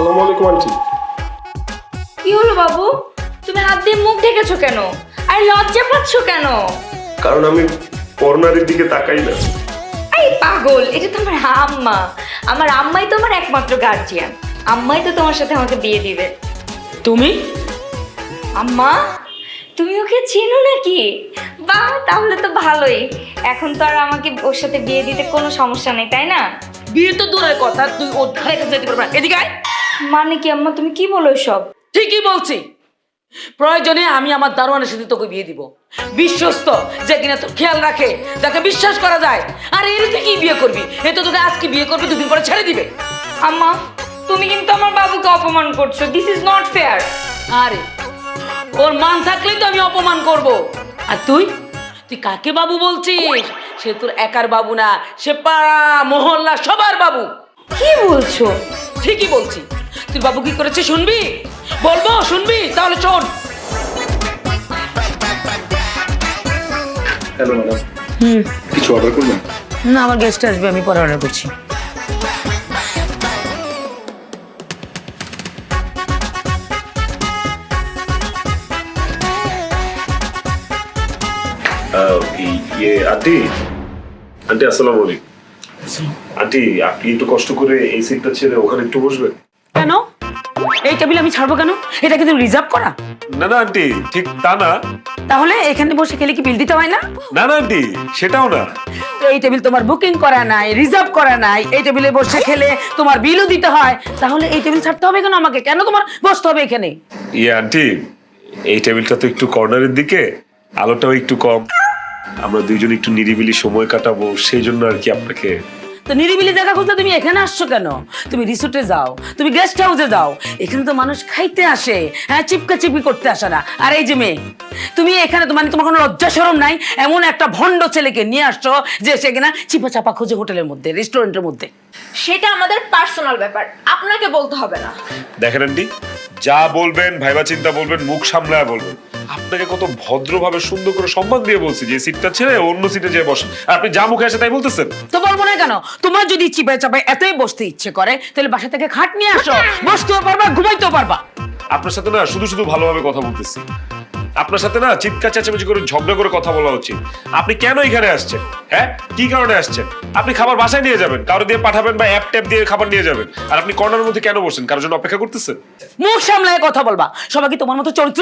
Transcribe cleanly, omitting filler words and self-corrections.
আসসালামু আলাইকুম আন্টি। কি হলো বাবু, তুমি হাত দিয়ে মুখ ঢেকেছো কেন? আর লজ্জা পাচ্ছ কেন? কারণ আমি কর্নারের দিকে তাকাই না। এই পাগল, এটা তো আমার আম্মা। আমার আম্মাই তো আমার একমাত্র গার্জিয়ান। আম্মাই তো তোমার সাথে আমাকে বিয়ে দিবে। তুমি? আম্মা, তুমি ওকে চেনো নাকি? বাহ, তাহলে তো ভালোই। এখন তো আর আমাকে ওর সাথে বিয়ে দিতে কোনো সমস্যা নেই, তাই না? বিয়ে তো দূরের কথা, তুই ওর ধারে কাছে যেতে পারবে না। এদিকে আয়। মানে কি আম্মা, তুমি কি বলো সব? ঠিকই বলছি। প্রয়োজনে আমি আমার দারোয়ানের সাথে তোকে বিয়ে দিব, বিশ্বস্ত, যে কিনা তোর খেয়াল রাখে, যাকে বিশ্বাস করা যায়। আর এর তুই কি বিয়ে করবি? এ তো তোকে আজকে বিয়ে করবি, দুদিন পরে ছেড়ে দিবে। আম্মা, তুমি কিন্তু আমার বাবুকে অপমান করছো। This is not fair. আরে ওর মান থাকলেই তো আমি অপমান করব। আর তুই তুই কাকে বাবু বলছিস? সে তোর একার বাবু না, সে পাড়া মহল্লা সবার বাবু। কি বলছো? ঠিকই বলছি। তুই বাবু কি করেছে শুনবি? বলবো, শুনবি? তাহলে শোন। হ্যালো ম্যাডাম, কিছু অর্ডার করবেন? না, আমার গেস্ট আসবে, আমি পরে অর্ডার করছি। আন্টি, আন্টি আসসালামু আলাইকুম। আন্টি, আপনি একটু কষ্ট করে এই সিটটা ছেড়ে ওখানে একটু বসবেন? কেন? এই টেবিল আমি ছাড়বো কেন? এটা কিন্তু রিজার্ভ করা। না না আন্টি, ঠিক তা না। তাহলে এখানে বসে খেলে কি বিল দিতে হয় না? না না আন্টি, সেটাও না। এই টেবিল তোমার বুকিং করা নাই, রিজার্ভ করা নাই, এই টেবিলে বসে খেলে তোমার বিলও দিতে হয়। তাহলে এই টেবিল ছাড়তে হবে কেন আমাকে? কেন তোমার বসতে হবে এখানে? আন্টি, এই টেবিলটা তো একটু কর্নারের দিকে, আলোটাও একটু কম, আমরা দুইজন একটু নিরিবিলি সময় কাটাবো, সেই জন্য আর কি আপনাকে। তো নিরিবিলি জায়গা খুঁজতে তুমি এখানে আসছো কেন? তুমি রিসোর্টে যাও, তুমি গেস্ট হাউসে যাও। এখানে তো মানুষ খাইতে আসে, হ্যাঁ, চিপকা চিপকি করতে আসে না। আর এই যে মেয়ে, তুমি এখানে তো মানে তোমার কোনো লজ্জা শরম নাই? এমন একটা ভণ্ড ছেলেকে নিয়ে আসছো যে সে কিনা চিপা চাপা খোঁজে হোটেলের মধ্যে, রেস্টুরেন্টের মধ্যে। সেটা আমাদের পার্সোনাল ব্যাপার, আপনাকে বলতে হবে না। দেখেন আন্টি, যা বলবেন ভাইবা চিন্তা বলবেন, মুখ সামলায় বলবেন। আপনাকে কত ভদ্রভাবে সুন্দর করে সম্মান দিয়ে বলছি যে সিটটা ছেড়ে অন্য সিটে যেয়ে বসেন, আর আপনি যা মুখে আসে তাই বলতেছেন। তো বলবো না কেন? তোমার যদি চিপায় চাপায় এতই বসতে ইচ্ছে করে, তাহলে বাসা থেকে খাট নিয়ে আসো, বসতেও পারবা, ঘুমাইতেও পারবা। আপনার সাথে না শুধু শুধু ভালোভাবে কথা বলতেছি, আপনার সাথে না চিৎকার চেঁচামেচি করে ঝগড়া করে কথা বলা উচিত। আপনি কেন এখানে আসছেন? হ্যাঁ, কি কারণে আসছেন? আপনি খাবার বাসায় নিয়ে যাবেন, কারো দিয়ে পাঠাবেন বা অ্যাপ ট্যাপ দিয়ে খাবার নিয়ে যাবেন, আর আপনি কর্নারের মধ্যে কেন বসেন? কারোর জন্য অপেক্ষা করতেছেন? মুখ সামলায় কথা বলবা। সবাই কি তোমার মতো চরিত্র